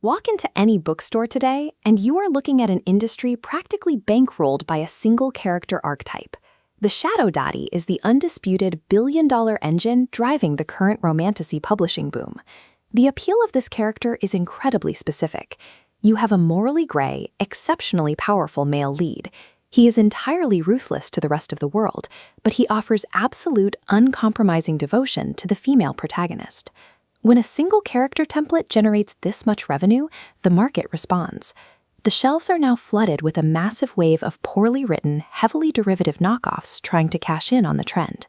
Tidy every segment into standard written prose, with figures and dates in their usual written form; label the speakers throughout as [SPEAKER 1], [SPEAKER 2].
[SPEAKER 1] Walk into any bookstore today, and you are looking at an industry practically bankrolled by a single character archetype. The Shadow Daddy is the undisputed billion-dollar engine driving the current romantasy publishing boom. The appeal of this character is incredibly specific. You have a morally gray, exceptionally powerful male lead. He is entirely ruthless to the rest of the world, but he offers absolute, uncompromising devotion to the female protagonist. When a single character template generates this much revenue, the market responds. The shelves are now flooded with a massive wave of poorly written, heavily derivative knockoffs trying to cash in on the trend.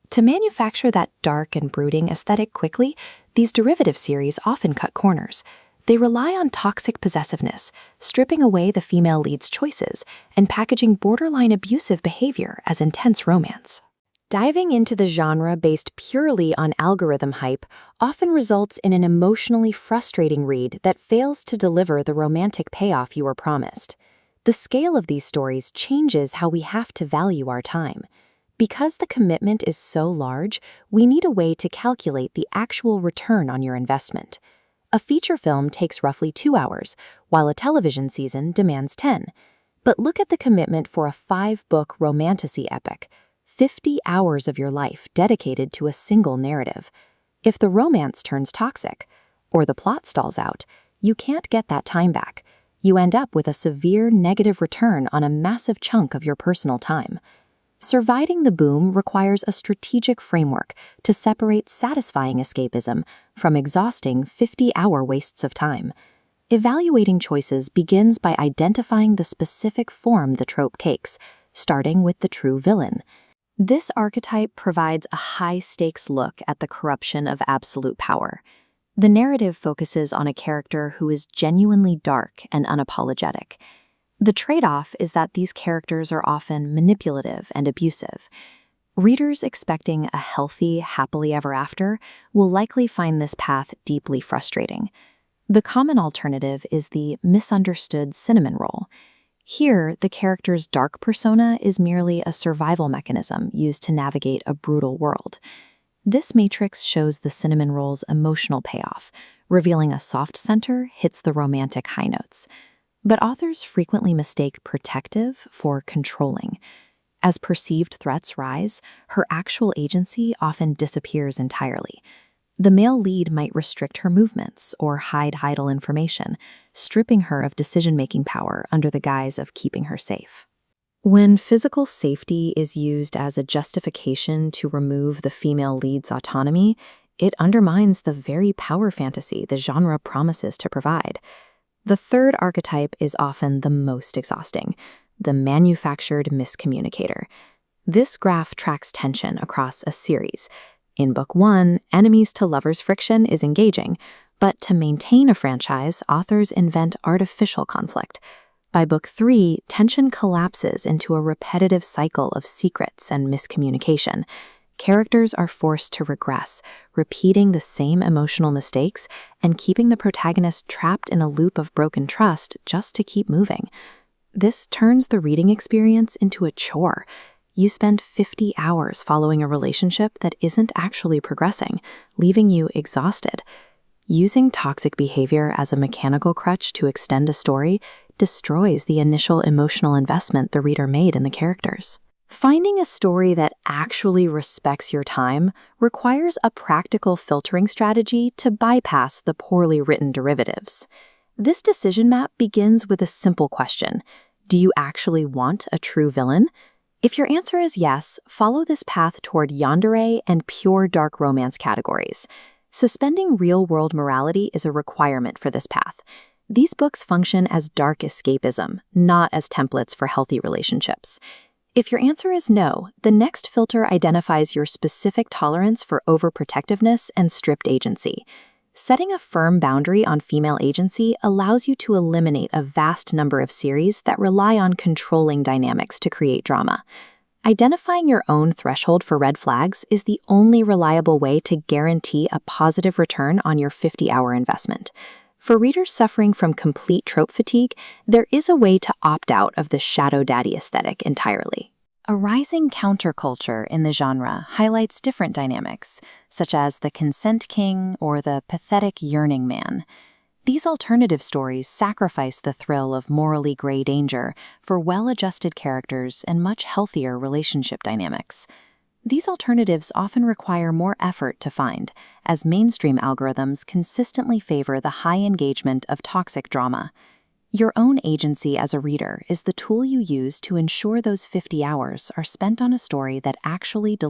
[SPEAKER 1] To manufacture that dark and brooding aesthetic quickly, these derivative series often cut corners. They rely on toxic possessiveness, stripping away the female lead's choices, and packaging borderline abusive behavior as intense romance. Diving into the genre based purely on algorithm hype often results in an emotionally frustrating read that fails to deliver the romantic payoff you were promised. The scale of these stories changes how we have to value our time. Because the commitment is so large, we need a way to calculate the actual return on your investment. A feature film takes roughly 2 hours, while a television season demands 10. But look at the commitment for a 5-book romantasy epic. 50 hours of your life dedicated to a single narrative. If the romance turns toxic, or the plot stalls out, you can't get that time back. You end up with a severe negative return on a massive chunk of your personal time. Surviving the boom requires a strategic framework to separate satisfying escapism from exhausting 50-hour wastes of time. Evaluating choices begins by identifying the specific form the trope takes, starting with the true villain. This archetype provides a high-stakes look at the corruption of absolute power. The narrative focuses on a character who is genuinely dark and unapologetic. The trade-off is that these characters are often manipulative and abusive. Readers expecting a healthy, happily ever after will likely find this path deeply frustrating. The common alternative is the misunderstood cinnamon roll. Here, the character's dark persona is merely a survival mechanism used to navigate a brutal world. This matrix shows the cinnamon roll's emotional payoff, revealing a soft center hits the romantic high notes. But authors frequently mistake protective for controlling. As perceived threats rise, her actual agency often disappears entirely. The male lead might restrict her movements or hide vital information, stripping her of decision-making power under the guise of keeping her safe. When physical safety is used as a justification to remove the female lead's autonomy, it undermines the very power fantasy the genre promises to provide. The third archetype is often the most exhausting, the manufactured miscommunicator. This graph tracks tension across a series. In Book 1, enemies to lovers friction is engaging, but to maintain a franchise, authors invent artificial conflict. By Book 3, tension collapses into a repetitive cycle of secrets and miscommunication. Characters are forced to regress, repeating the same emotional mistakes and keeping the protagonist trapped in a loop of broken trust just to keep moving. This turns the reading experience into a chore. You spend 50 hours following a relationship that isn't actually progressing, leaving you exhausted. Using toxic behavior as a mechanical crutch to extend a story destroys the initial emotional investment the reader made in the characters. Finding a story that actually respects your time requires a practical filtering strategy to bypass the poorly written derivatives. This decision map begins with a simple question: do you actually want a true villain? If your answer is yes, follow this path toward yandere and pure dark romance categories. Suspending real-world morality is a requirement for this path. These books function as dark escapism, not as templates for healthy relationships. If your answer is no, the next filter identifies your specific tolerance for overprotectiveness and stripped agency. Setting a firm boundary on female agency allows you to eliminate a vast number of series that rely on controlling dynamics to create drama. Identifying your own threshold for red flags is the only reliable way to guarantee a positive return on your 50-hour investment. For readers suffering from complete trope fatigue, there is a way to opt out of the shadow daddy aesthetic entirely. A rising counterculture in the genre highlights different dynamics, such as the consent king or the pathetic yearning man. These alternative stories sacrifice the thrill of morally gray danger for well-adjusted characters and much healthier relationship dynamics. These alternatives often require more effort to find, as mainstream algorithms consistently favor the high engagement of toxic drama. Your own agency as a reader is the tool you use to ensure those 50 hours are spent on a story that actually delivers.